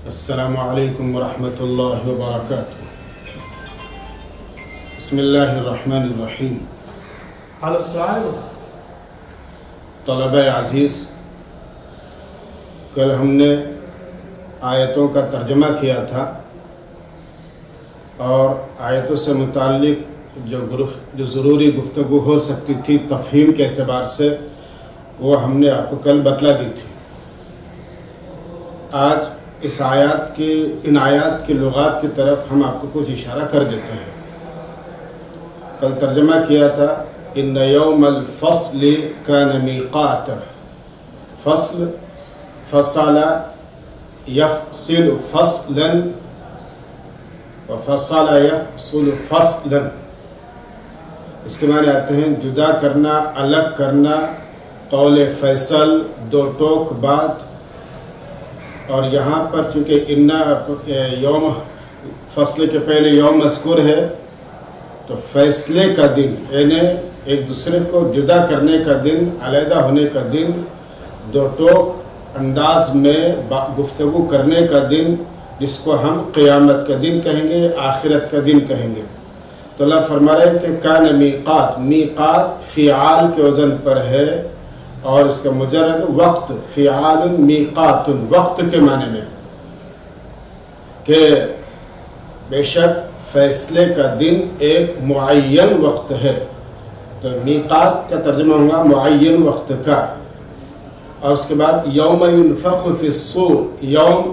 السلام علیکم ورحمۃ اللہ وبرکاتہ۔ بسم اللہ الرحمن الرحیم۔ طلبہ عزیز، کل ہم نے آیتوں کا ترجمہ کیا تھا اور آیتوں سے متعلق جو ضروری گفتگو ہو سکتی تھی تفہیم کے اعتبار سے، وہ ہم نے آپ کو کل بتلا دی تھی۔ آج ان آیات کی لغات کی طرف ہم آپ کو کچھ اشارہ کر دیتے ہیں۔ کل ترجمہ کیا تھا ان یوم الفصل کان میقات، فصل، فصل یفصل فصلا وفصل یفصل فصلا، اس کے معنی آتے ہیں جدا کرنا، الگ کرنا، قول فیصل، دو ٹوک بات۔ اور یہاں پر چونکہ یوم فصل کے پہلے یوم مذکور ہے، تو فیصلے کا دن، یعنی ایک دوسرے کو جدا کرنے کا دن، علیحدہ ہونے کا دن، دو ٹوک انداز میں گفتگو کرنے کا دن، جس کو ہم قیامت کا دن کہیں گے، آخرت کا دن کہیں گے۔ تو اللہ فرما رہے ہیں کہ کان میقات، میقات فعال کے وزن پر ہے اور اس کا مجرد وقت، فعال میقات، وقت کے معنی میں، کہ بے شک فیصلے کا دن ایک معین وقت ہے۔ تو میقات کا ترجمہ ہوگا معین وقت کا۔ اور اس کے بعد یوم ینفخ فی الصور، یوم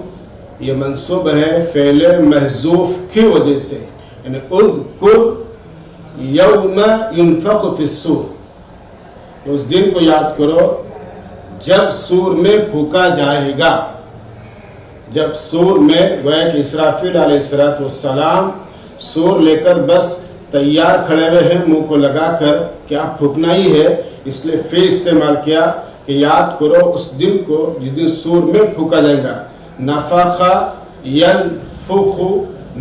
یہ منصوب ہے فعل محذوف کی وجہ سے، یعنی اذکر یوم ینفخ فی الصور، کہ اس دن کو یاد کرو جب سور میں پھونکا جائے گا۔ جب سور میں، گویا کہ اسرافیل علیہ السلام سور لے کر بس تیار کھڑے ہوئے ہیں منہ کو لگا کر کہ آپ پھونکنا ہی ہے، اس لیے فی استعمال کیا کہ یاد کرو اس دن کو جس دن سور میں پھونکا جائے گا۔ نفخ ینفخ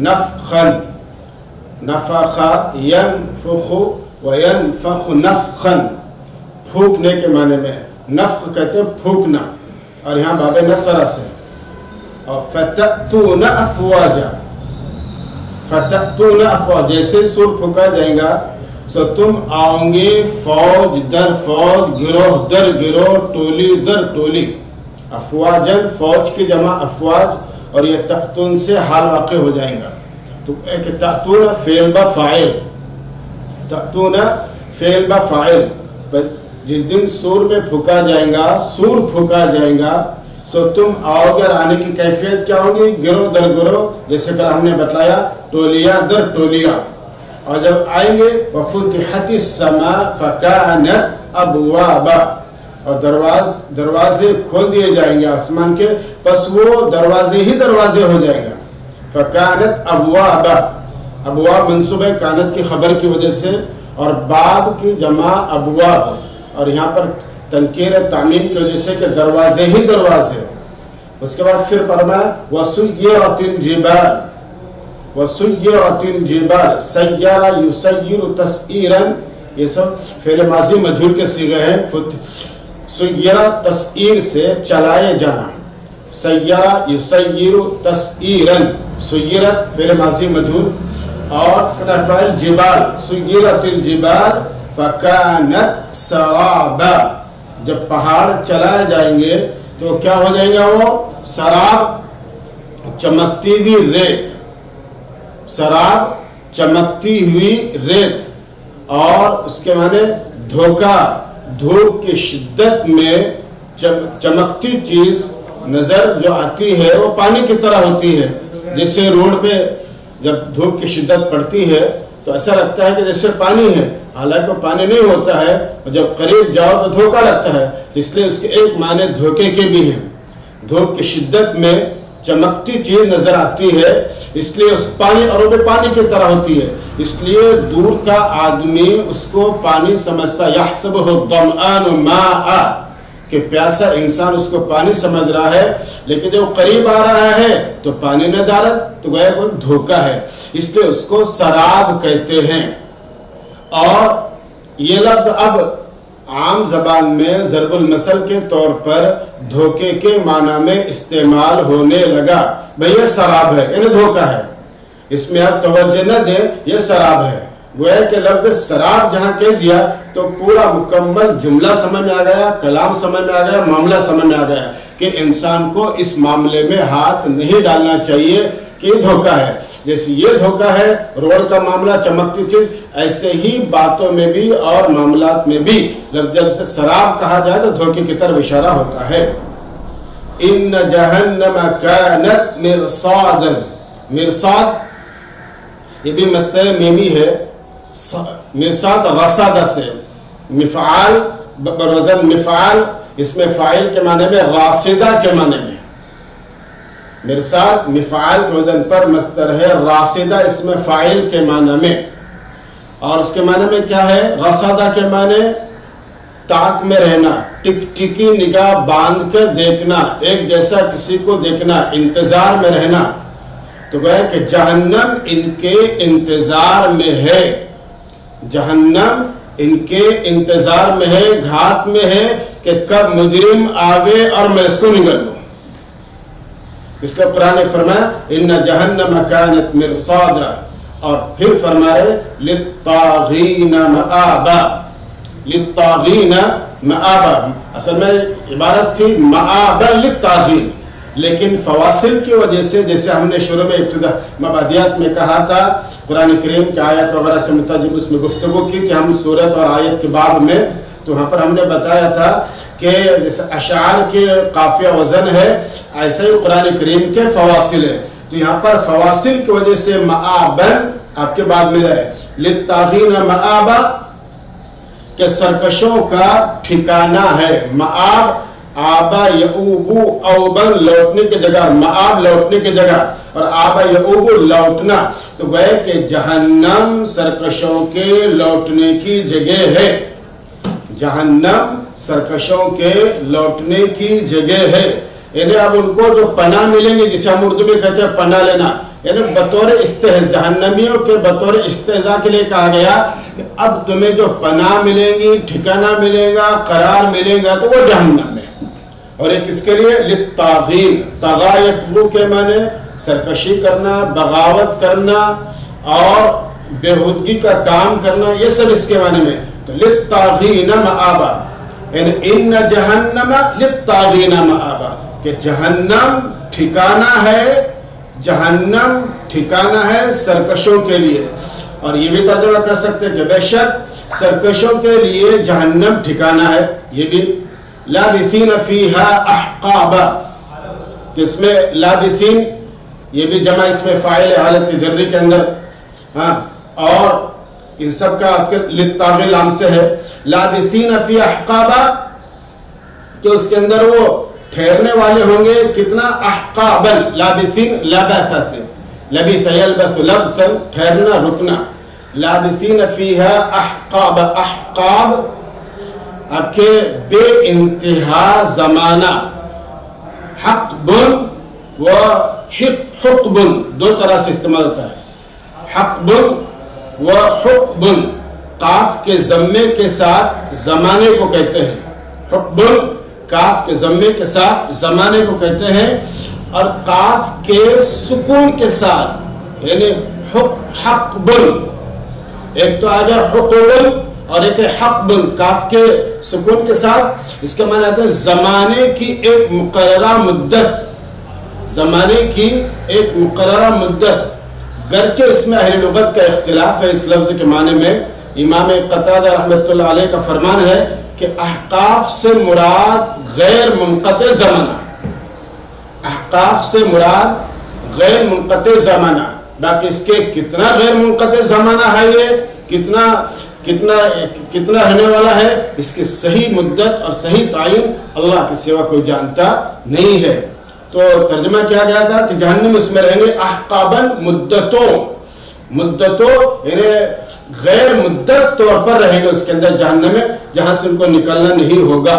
نفخا، نفخ ینفخ وینفخ نفخا، پھونکنے کے معنی میں، نفخ کہتے ہیں پھونکنا، اور یہاں باب نصرہ سے۔ اور فتأتون افواجا، فتأتون افواجا، جیسے سور پھونکا جائے گا سو تم آؤں گے فوج در فوج، گروہ در گروہ، ٹولی در ٹولی۔ افواجن فوج کی جمع افواج، اور یہ تأتون سے حال واقع ہو جائیں گا۔ تو ایک تأتون فعل با فاعل، تأتون فعل با فاعل، جس دن سور میں پھونکا جائیں گا، سور پھونکا جائیں گا، سو تم آؤ گے، آنے کی کیفیت کیا ہوگی؟ گروہ در گروہ، جیسے کل ہم نے بتلایا ٹولیاں در ٹولیاں۔ اور جب آئیں گے وَفُتِحَتِ السَّمَاء فَكَانَتْ أَبْوَابًا، اور دروازے کھول دیے جائیں گے آسمان کے، پس وہ دروازے ہی دروازے ہو جائیں گا۔ فَكَانَتْ أَبْوَابًا، ابواب منصوب ہے کانت کی خبر کی وجہ سے، اور باب کی جمع ابواب، اور یہاں پر تنکیر تعمیم کی وجہ سے کہ دروازے ہی دروازے۔ اس کے بعد پھر فرمایا وَسُيِّرَتِ الْجِبَالِ، وَسُيِّرَتِ الْجِبَالِ، سَيَّرَ يُسَيِّرُ تَسْئِيرًا، یہ سب فعل ماضی مجہول کے صیغے ہیں۔ سُيِّرَ تسئیر سے چلائے جانا، سَيَّرَ يُسَيِّرُ تَسْئِيرًا، سُيِّرَت فعل ماضی مجہول، اور فعل جبال، سُيِّرَتِ الْجِبَالِ فَكَانَتْ سَرَابًا، جب پہاڑ چلائے جائیں گے تو کیا ہو جائیں گا؟ وہ سراب، چمکتی ہوئی ریت، سراب چمکتی ہوئی ریت۔ اور اس کے معنی دھوکہ، دھوپ کی شدت میں چمکتی چیز نظر جو آتی ہے وہ پانی کی طرح ہوتی ہے۔ جیسے روڈ پہ جب دھوپ کی شدت پڑتی ہے تو ایسا لگتا ہے کہ جیسے پانی ہے، حالانکہ پانی نہیں ہوتا ہے، اور جب قریب جاؤ تو دھوکہ لگتا ہے۔ اس لیے اس کے ایک معنی دھوکے کے بھی ہیں۔ دھوپ کی شدت میں چمکتی چیز نظر آتی ہے، اس لیے اس پانی، اور وہ پانی کی طرح ہوتی ہے، اس لیے دور کا آدمی اس کو پانی سمجھتا، یحسبہ الظمآن ماء، کہ پیاسا انسان اس کو پانی سمجھ رہا ہے، لیکن جب قریب آ رہا ہے تو پانی نہ دارد، تو گویا کوئی دھوکہ ہے، اس لیے اس کو سراب کہتے ہیں۔ اور یہ لفظ اب عام زبان میں ضرب المثل کے طور پر دھوکے کے معنی میں استعمال ہونے لگا۔ بھئی یہ سراب ہے، یعنی دھوکہ ہے، اس میں آپ توجہ نہ دیں، یہ سراب ہے۔ گویا کہ لفظ سراب جہاں کہہ دیا تو پورا مکمل جملہ سمجھ میں آ گیا، کلام سمجھ میں آ گیا، معاملہ سمجھ میں آ گیا کہ انسان کو اس معاملے میں ہاتھ نہیں ڈالنا چاہیے کہ یہ دھوکہ ہے۔ جیسے یہ دھوکہ ہے روڈ کا معاملہ، چمکتی چیز، ایسے ہی باتوں میں بھی اور معاملات میں بھی جب سے سراب کہا جائے تو دھوکے کی طرف اشارہ ہوتا ہے۔ ان جہنم کانت مرصادا، مرصاد یہ بھی مصدر میمی ہے، مرصاد رصد سے، مفعال بروزن مفعال، اس میں فاعل کے معنی میں، راصدہ کے معنی میں، مرصاد مفعال کے وزن پر مصدر ہے، راصدہ اس میں فاعل کے معنی میں، اور اس کے معنی میں کیا ہے؟ رصدہ کے معنی تاک میں رہنا، ٹک ٹکی نگاہ باندھ کر دیکھنا، ایک جیسا کسی کو دیکھنا، انتظار میں رہنا۔ تو گویا کہ جہنم ان کے انتظار میں ہے، جہنم ان کے انتظار میں ہے، گھات میں ہے کہ کب مجرم آوے اور میں اس کو نگل لوں۔ اس کا قرآن نے فرمایا ان جہنم کانت مرصادا، اور پھر فرما رہے للطاغین مآبا، للطاغین مآبا، اصل میں عبارت تھی مآبا للطاغین، لیکن فواصل کی وجہ سے، جیسے ہم نے شروع میں ابتدا مبادیات میں کہا تھا، قرآن کریم کی آیت وغیرہ سے متعلق اس میں گفتگو کی تھی ہم صورت اور آیت کے باب میں، تو وہاں پر ہم نے بتایا تھا کہ جیسے اشعار کے قافیہ وزن ہے، ایسے ہی قرآن کریم کے فواصل ہے، تو یہاں پر فواصل کی وجہ سے مآبن آپ کے بعد ملا ہے، للطاغین مآبا کہ سرکشوں کا ٹھکانہ ہے، مآب آبا یعوبو اوبن لوٹنے کی جگہ، مآب لوٹنے کی جگہ، اور آبا یعوبو لوٹنا، تو گوئے کہ جہنم سرکشوں کے لوٹنے کی جگہ ہے، جہنم سرکشوں کے لوٹنے کی جگہ ہے، یعنی اب ان کو جو پناہ ملیں گے، جسے ہم اردو میں کہتے ہیں پناہ لینا، یعنی بطور استہزاء، جہنمیوں کے بطور استہزاء کے لیے کہا گیا کہ اب تمہیں جو پناہ ملیں گی، ٹھکانہ ملے گا، قرار ملے گا، تو وہ جہنم میں، اور ایک اس کے لیے للطاغین، طغایتو کے معنی سرکشی کرنا، بغاوت کرنا اور بےہودگی کا کام کرنا، یہ سب اس کے معنی میں، تو للطاغین مآبا، یعنی ان جہنم للطاغین مآبا کہ جہنم ٹھکانہ ہے، جہنم ٹھکانہ ہے سرکشوں کے لیے، اور یہ بھی ترجمہ کر سکتے ہیں کہ بے شک سرکشوں کے لیے جہنم ٹھکانہ ہے، یہ بھی لابثین فیہا احقابا، کہ اس میں لابثین یہ بھی جمع اس میں فاعل حالت جری کے اندر، اور ان سب کا آپ کے للطاغی لام سے ہے، لابثین فیہا احقابا کہ اس کے اندر وہ ٹھہرنے والے ہوں گے، کتنا؟ احقابا، لابثین لبث سے، لبث یلبث لبثا، ٹھہرنا رکنا، لابثین فیہا احقاب، احقاب اب کے بے انتہا زمانہ، حقبن و حقبن دو طرح سے استعمال ہوتا ہے، حقبن و حقبن، قاف کے ضمے کے ساتھ زمانے کو کہتے ہیں، حقبن قاف کے ضمے کے ساتھ زمانے کو کہتے ہیں، اور قاف کے سکون کے ساتھ یعنی حقبن، ایک تو آ گیا حقبن اور ایک حقبن، قاف کے سکون کے ساتھ، اس کے معنی آتے ہیں زمانے کی ایک مقررہ مدت، زمانے کی ایک مقررہ مدت، گرچہ اس میں اہل لغت کا اختلاف ہے اس لفظ کے معنی میں، امام قتادہ رحمۃ اللہ علیہ کا فرمان ہے کہ احقاف سے مراد غیر منقطع زمانہ، احقاف سے مراد غیر منقطع زمانہ، باقی اس کے کتنا غیر منقطع زمانہ ہے، یہ کتنا رہنے والا ہے، اس کی صحیح مدت اور صحیح تعین اللہ کے سوا کوئی جانتا نہیں ہے۔ تو ترجمہ کیا گیا تھا کہ جہنم اس میں رہیں گے احقاباً، مدتوں یعنی غیر مدت طور پر رہیں گے اس کے اندر جہنم میں، جہاں سے ان کو نکلنا نہیں ہوگا۔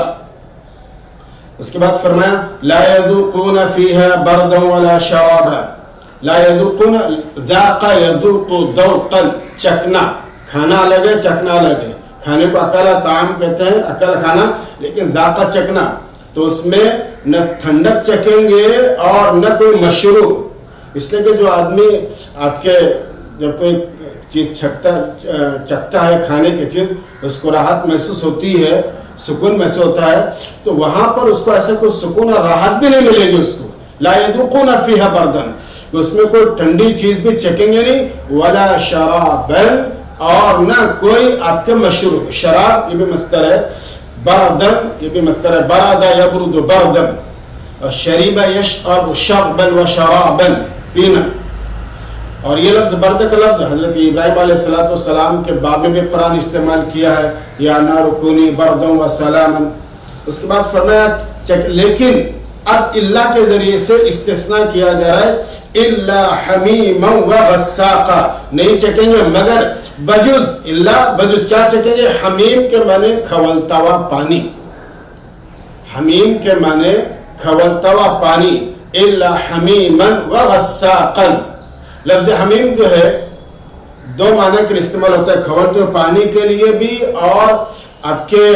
اس کے بعد فرمایا لا يذوقون فيها بردا ولا شرابا. لا يذوقون ذاق يذوق ذوقا، چکنا، کھانا الگ ہے چکنا الگ ہے. کھانے کو اکلا طعام کہتے ہیں، اکلا کھانا، لیکن ذاق چکنا، تو اس میں نہ ٹھنڈک چکیں گے اور نہ کوئی مشروب. اس لیے کہ جو آدمی آپ کے جب کوئی چیز چکھتا ہے کھانے کی چیز، اس کو راحت محسوس ہوتی ہے، سکون محسوس ہوتا ہے، تو وہاں پر اس کو ایسا کوئی سکون اور راحت بھی نہیں ملے گی اس کو. لا يذوقون فيها بردا، اس میں کوئی ٹھنڈی چیز بھی چکیں گے نہیں، ولا شرابا، اور نہ کوئی آپ کے مشروب. شراب یہ بھی مصدر ہے، بردن یہ بھی مصدر ہے، برد یبرد بردن، اور شریب یشرب شربا و شرابا، پینا. اور یہ لفظ برد کا لفظ حضرت ابراہیم علیہ السلام کے باب میں بھی قرآن استعمال کیا ہے، یا نار کونی بردا و سلاما. اس کے بعد فرمایا لیکن اب اللہ کے ذریعے سے استثناء کیا جا رہا ہے، الا حمیما و غساقا، نہیں چکیں گے مگر بجز، اللہ بجز کیا چکیں گے؟ حمیم کے معنی کھولتا ہوا پانی، حمیم کے معنی کھولتا ہوا پانی. الا حمیما و غساقا، لفظ حمیم جو ہے دو معنی کے استعمال ہوتا ہے، کھولتے ہوئے پانی کے لیے بھی اور آپ کے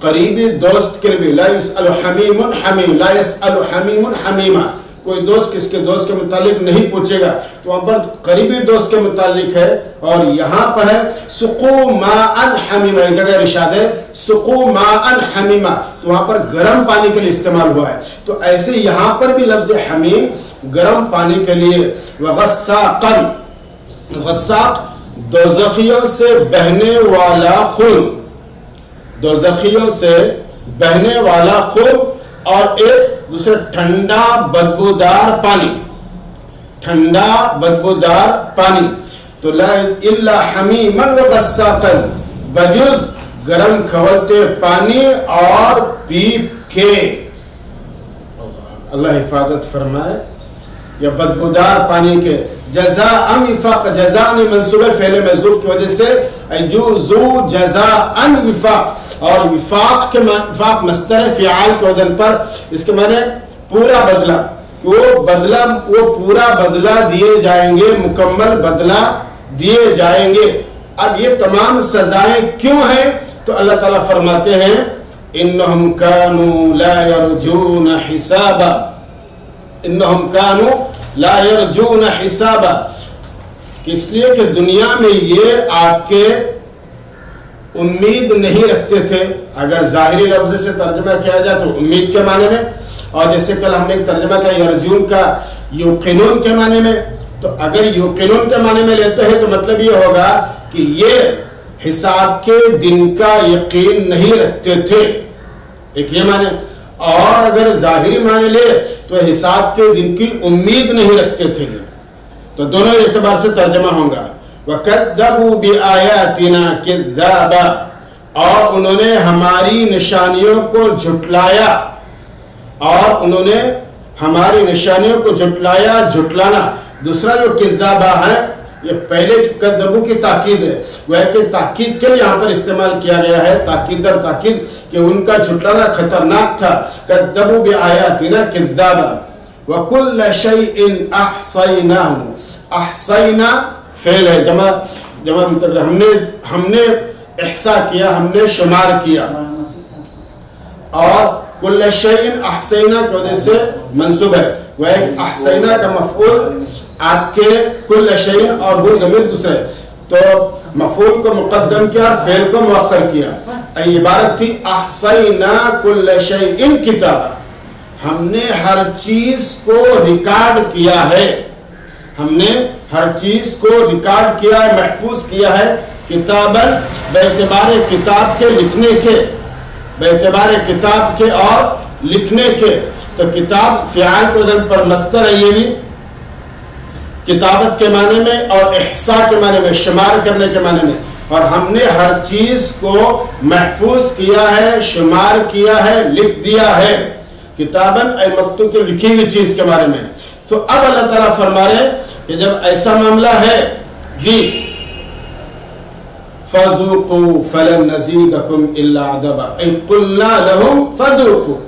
قریبی دوست کے لیے. لا يسأل حمیم حمیم، لا يسأل حمیم حمیما، کوئی دوست کس کے دوست کے متعلق نہیں پوچھے گا، تو وہاں پر قریبی دوست کے متعلق ہے. اور یہاں پر ہے سقوا ماء حمیما، ایک جگہ ارشاد ہے سقوا ماء حمیما، تو وہاں پر گرم پانی کے لیے استعمال ہوا ہے. تو ایسے یہاں پر بھی لفظ حمیم گرم پانی کے لیے. وغساقا، غساق دوزخیوں سے بہنے والا خون، دوزخیوں سے بہنے والا خون، اور ایک دوسرے ٹھنڈا بدبودار پانی، ٹھنڈا بدبودار پانی. تو لا الا حمیما و غساقا، بجز گرم کھولتے پانی اور پیپ کے. اللہ حفاظت فرمائے. یا بدبودار پانی کے. جزاء وفاق، جزاء منصوب فعل محذوف کی وجہ سے ذو جزاء وفاق، اور وفاق کے وفاق مصدر ہے فعال کے وزن پر. اس کے معنی پورا بدلہ، وہ پورا بدلہ دیے جائیں گے، مکمل بدلہ دیے جائیں گے. اب یہ تمام سزائیں کیوں ہیں؟ تو اللہ تعالیٰ فرماتے ہیں انہم کانوا لا یرجون حسابا، انہم کانوا لا یرجون حسابا، اس لیے کہ دنیا میں یہ آپ کے امید نہیں رکھتے تھے. اگر ظاہری لفظ سے ترجمہ کیا جائے تو امید کے معنی میں، اور جیسے کل ہم نے ایک ترجمہ کیا یرجون کا یوقنون کے معنی میں. تو اگر یوقنون کے معنی میں لیتے ہیں تو مطلب یہ ہوگا کہ یہ حساب کے دن کا یقین نہیں رکھتے تھے، ایک یہ معنی. اور اگر ظاہری معنی لے تو حساب کے دن کی امید نہیں رکھتے تھے. تو دونوں اعتبار سے ترجمہ ہوں گا. وَكَذَّبُوا بِآيَاتِنَا كِذَّابًا، اور انہوں نے ہماری نشانیوں کو جھٹلایا، اور انہوں نے ہماری نشانیوں کو جھٹلایا. جھٹلانا دوسرا جو کذابہ ہے، یہ پہلے کذبوا کی تاکید ہے، وہ ہے کہ تاکید کے لیے یہاں پر استعمال کیا گیا ہے، تاکید در تاکید، کہ ان کا جھٹلانا خطرناک تھا. کذبوا بآیاتنا کذابا وکل شیء احصیناہ، احصینا فعل ہے جمع متقل، ہم نے احصا کیا، ہم نے شمار کیا. اور کل شیء احصینا کی وجہ سے منصوب ہے، وہ ایک احصینا کا مفعول آپ کے کل شیء اور وہ ضمیر دوسرے، تو مفعول کو مقدم کیا، فعل کو مؤخر کیا. عبارت تھی احصینا کل شیء کتابا، ہم نے ہر چیز کو ریکارڈ کیا ہے، ہم نے ہر چیز کو ریکارڈ کیا ہے، محفوظ کیا ہے. کتاباً باعتبار کتاب کے لکھنے کے، باعتبار کتاب کے اور لکھنے کے. تو کتاب فعال کے وزن پر مصدر ہے، یہ بھی کتابت کے معنی میں اور احصاء کے معنی میں، شمار کرنے کے معنی میں. اور ہم نے ہر چیز کو محفوظ کیا ہے، شمار کیا ہے، لکھ دیا ہے. کتاباً اے مکتوب کی لکھی ہوئی چیز کے بارے میں. تو اب اللہ تعالیٰ فرما رہے کہ جب ایسا معاملہ ہے جی فَذُوقُوا فَلَن نَّزِيدَكُمْ إِلَّا عَذَابًا، اَيْ قُلْنَا لَهُمْ فَذُوقُوا،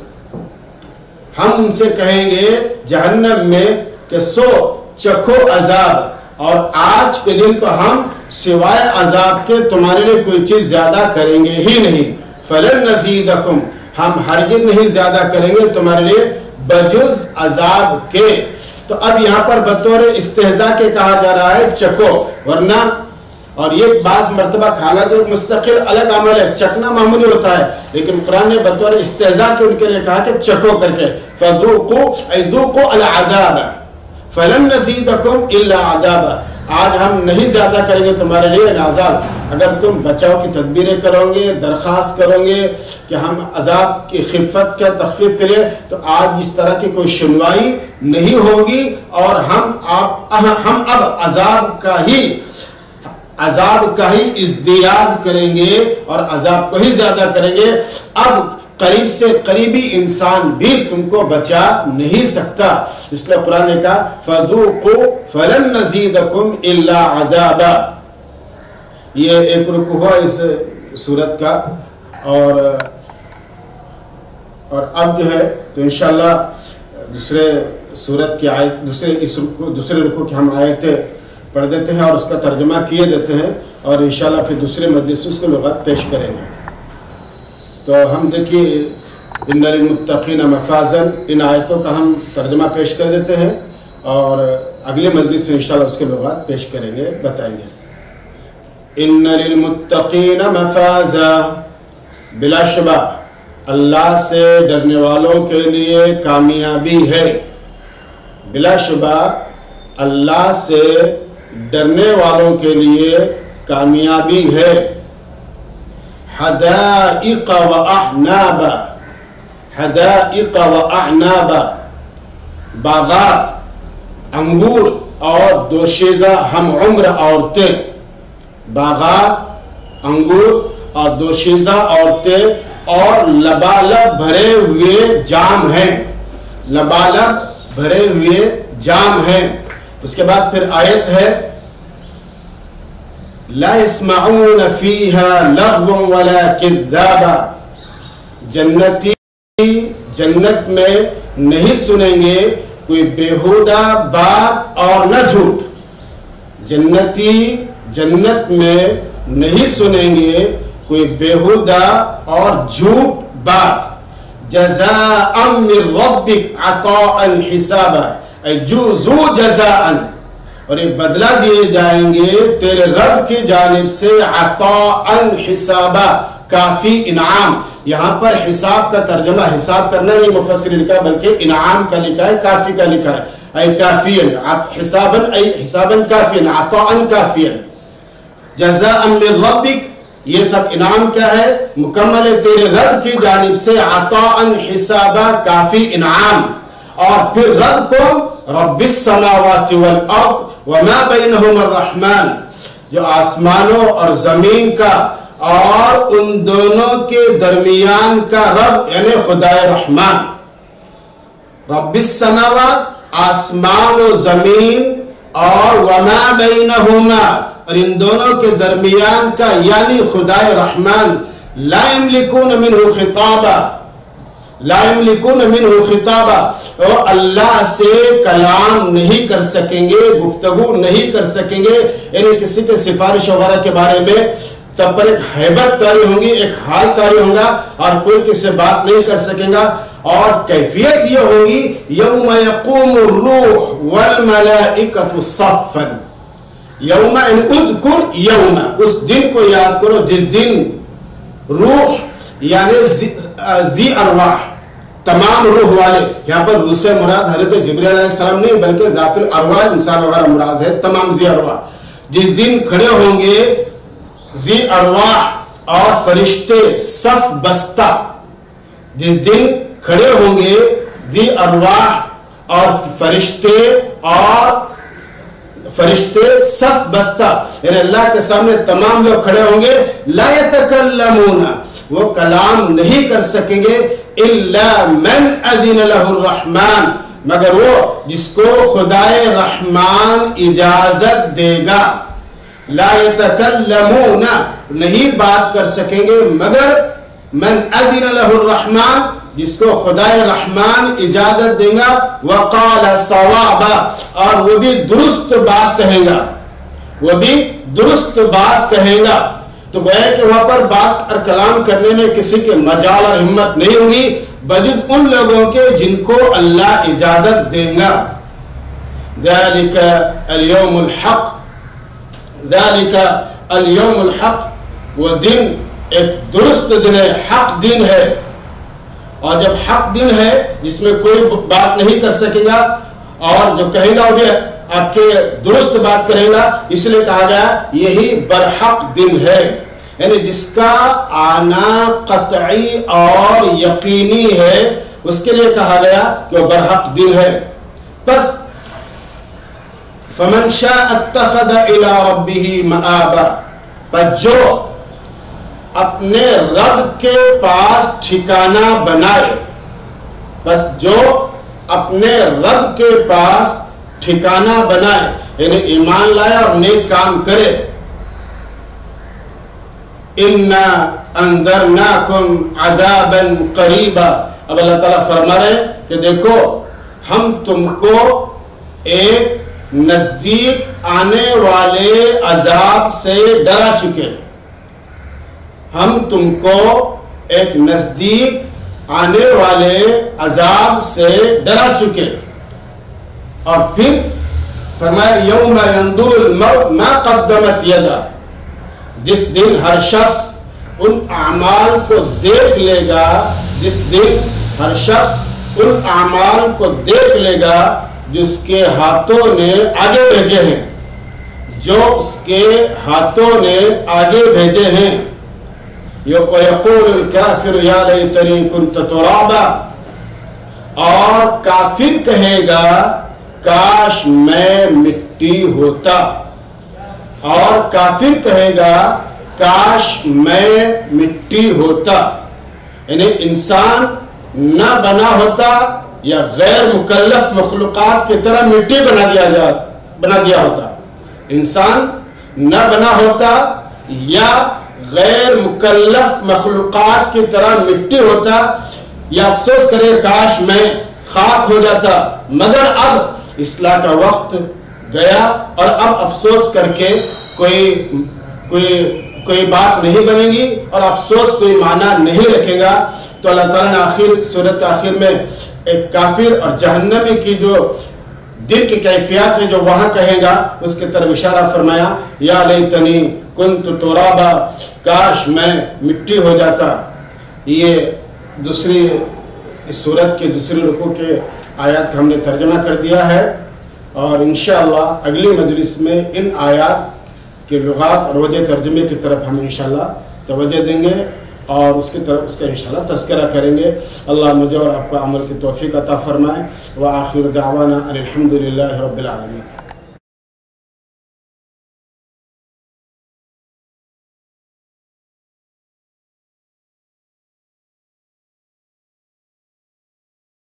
ہم ان سے کہیں گے جہنم میں کہ سو چکھو عذاب، اور آج کے دن تو ہم سوائے عذاب کے تمہارے لیے کوئی چیز زیادہ کریں گے ہی نہیں، فَلَن نَزِيدَكُمْ، ہم ہرگز نہیں زیادہ کریں گے تمہارے لیے بجز عذاب کے۔ تو اب یہاں پر بطور استہزاء کے کہا جا رہا ہے چکھو، ورنہ اور یہ بعض مرتبہ کھانا تو ایک مستقل الگ عمل ہے، چکنا معمولی ہوتا ہے، لیکن قرآن نے بطور استہزاء کے ان کے لیے کہا کہ چکھو کر کے، فَذُوقُوا اَيْذُوقُوا الْعَذَابَ فَلَن نَزِيدَكُمْ إِلَّا عَذَابًا، آج ہم نہیں زیادہ کریں گے تمہارے لیے عذاب۔ اگر تم بچاؤ کی تدبیریں کرو گے، درخواست کرو گے کہ ہم عذاب کی خفت کا تخفیف کے لیے، تو آج اس طرح کی کوئی سنوائی نہیں ہوگی، اور ہم اب عذاب کا ہی ازدیاد کریں گے اور عذاب کو ہی زیادہ کریں گے۔ اب قریب سے قریبی انسان بھی تم کو بچا نہیں سکتا، اس لیے قرآن نے کہا فَذُوقُوا فَلَن نَزِيدَكُمْ إِلَّا عَذَابًا۔ یہ ایک رکوع ہوا اس سورت کا، اور اب جو ہے تو انشاءاللہ دوسرے سورت کی آیت، دوسرے رکوع کی ہم آیتیں پڑھ دیتے ہیں اور اس کا ترجمہ کیے دیتے ہیں، اور انشاءاللہ پھر دوسرے مجلس اس کو لغات پیش کریں گے۔ تو ہم دیکھیے ان للمتقین مفازا، ان آیتوں کا ہم ترجمہ پیش کر دیتے ہیں، اور اگلے مجلس میں انشاءاللہ اس کے لغات پیش کریں گے، بتائیں گے۔ ان للمتقین مفازا، بلا شبہ اللہ سے ڈرنے والوں کے لیے کامیابی ہے، بلا شبہ اللہ سے ڈرنے والوں کے لیے کامیابی ہے۔ حدائق و اعنابا، حدائق و اعنابا، باغات، انگور اور دوشیزہ ہم عمر عورتیں، باغات، انگور اور دوشیزہ عورتیں، اور لبالب بھرے ہوئے جام ہیں، لبالب بھرے ہوئے جام ہیں۔ اس کے بعد پھر آیت ہے لا يسمعون فيها لغوا ولا كذابا، جنتی جنت میں نہیں سنیں گے کوئی بیہودہ بات اور نہ جھوٹ، جنتی جنت میں نہیں سنیں گے کوئی بیہودہ اور جھوٹ بات۔ جزاء من ربک عطاء حسابا، اے ذو جزاء، اور یہ بدلہ دیے جائیں گے تیرے رب کی جانب سے، عطاء حسابا، کافی انعام۔ یہاں پر حساب کا ترجمہ حساب کرنا نہیں مفسر نے لکھا، بلکہ انعام کا لکھا ہے، کافی کا لکھا ہے، اے کافین، حسابا اے حسابا کافین، عطاء کافین۔ جزاء من ربک، یہ سب انعام کیا ہے؟ مکمل ہے تیرے رب کی جانب سے، عطاء حسابا، کافی انعام۔ اور پھر رب کو رب السماوات والارض وما بینہما الرحمن، جو آسمانوں اور زمین کا اور ان دونوں کے درمیان کا رب یعنی خدائے رحمان۔ رب السماوات، آسمان و زمین، اور وما بینہما، اور ان دونوں کے درمیان کا یعنی خدائے رحمان۔ لا یملکون منہ خطابا، لا یملکون منہ خطابا، وہ اللہ سے کلام نہیں کر سکیں گے، گفتگو نہیں کر سکیں گے، یعنی کسی کے سفارش وغیرہ کے بارے میں سب پر ایک حیبت طاری ہوں گی، ایک حال طاری ہوں گا، اور کوئی کسی سے بات نہیں کر سکیں گا۔ اور کیفیت یہ ہوگی یوم یقوم الروح والملائکۃ صفا، یوم ان اذکر یوم، اس دن کو یاد کرو جس دن روح یعنی ذی ارواح، تمام روح والے، یہاں پر روح سے مراد حضرت جبریل علیہ السلام نہیں بلکہ ذات الارواح انسان وغیرہ مراد ہے، تمام ذی ارواح جس دن کھڑے ہوں گے، ذی ارواح اور فرشتے صف بستہ، جس دن کھڑے ہوں گے ذی ارواح اور فرشتے صف بستہ، یعنی اللہ کے سامنے تمام لوگ کھڑے ہوں گے۔ لا یتکلمون، وہ کلام نہیں کر سکیں گے، الا من اذن له الرحمن، مگر وہ جس کو خدائے رحمان اجازت دے گا۔ لا یتکلمون، نہیں بات کر سکیں گے مگر من اذن له الرحمن، جس کو خدائے رحمان اجازت دے گا وقال صوابا اور وہ بھی درست بات کہے گا، وہ بھی درست بات کہے گا۔ تو گویا کہ وہاں پر بات اور کلام کرنے میں کسی کے مجال اور ہمت نہیں ہوگی بجز ان لوگوں کے جن کو اللہ اجازت دے گا۔ ذالک الیوم الحق، ذالک الیوم الحق، وہ دن ایک درست دن ہے، حق دن ہے۔ اور جب حق دن ہے جس میں کوئی بات نہیں کر سکے گا اور جو کہے گا وہ بھی آپ کے درست بات کرے گا، اس لیے کہا گیا یہی برحق دن ہے، یعنی جس کا آنا قطعی اور یقینی ہے اس کے لیے کہا گیا کہ وہ برحق دن ہے۔ بس فمن شاء اتخذ الى ربه مآبا، پر جو اپنے رب کے پاس ٹھکانہ بنائے، بس جو اپنے رب کے پاس ٹھکانہ بنائے یعنی ایمان لائے اور نیک کام کرے۔ اِنَّا أَنذَرْنَاكُمْ عَذَابًا قَرِيبًا، اب اللہ تعالیٰ فرما رہے ہیں کہ دیکھو ہم تم کو ایک نزدیک آنے والے عذاب سے ڈرا چکے، ہم تم کو ایک نزدیک آنے والے عذاب سے ڈرا چکے۔ اور پھر فرمایا یوم ينظر المرء ما قدمت یدا، جس دن ہر شخص ان اعمال کو دیکھ لے گا، جس دن ہر شخص ان اعمال کو دیکھ لے گا جس کے ہاتھوں نے آگے بھیجے ہیں، جو اس کے ہاتھوں نے آگے بھیجے ہیں۔ وَيَقُولُ الْكَافِرُ يَا لَيْتَنِي كُنْتَ تُرَابًا، اور کافر کہے گا کاش میں مٹی ہوتا، اور کافر کہے گا کاش میں مٹی ہوتا، یعنی انسان نہ بنا ہوتا یا غیر مکلف مخلوقات کی طرح مٹی بنا دیا ہوتا، انسان نہ بنا ہوتا یا غیر مکلف مخلوقات کی طرح مٹی ہوتا، یا افسوس کرے کاش میں خاک ہو جاتا، مگر اب اصلاح کا وقت گیا اور اب افسوس کر کے کوئی بات نہیں بنے گی اور افسوس کوئی معنی نہیں رکھے گا۔ تو اللہ تعالیٰ نے سورت آخر میں ایک کافر اور جہنمی کی جو دل کی کیفیات ہے جو وہاں کہے گا اس کے طرف اشارہ فرمایا، یا لیتنی کنت ترابا، کاش میں مٹی ہو جاتا۔ یہ دوسری اس سورت کے دوسری رکوع کے آیات کا ہم نے ترجمہ کر دیا ہے، اور انشاءاللہ اگلی مجلس میں ان آیات کے لغات اور وجہ ترجمے کی طرف ہم انشاءاللہ توجہ دیں گے اور اس کا انشاءاللہ تذکرہ کریں گے۔ اللہ مجھے اور آپ کو عمل کی توفیق عطا فرمائے۔ وآخر دعوانا ان الحمد للہ رب العالمین۔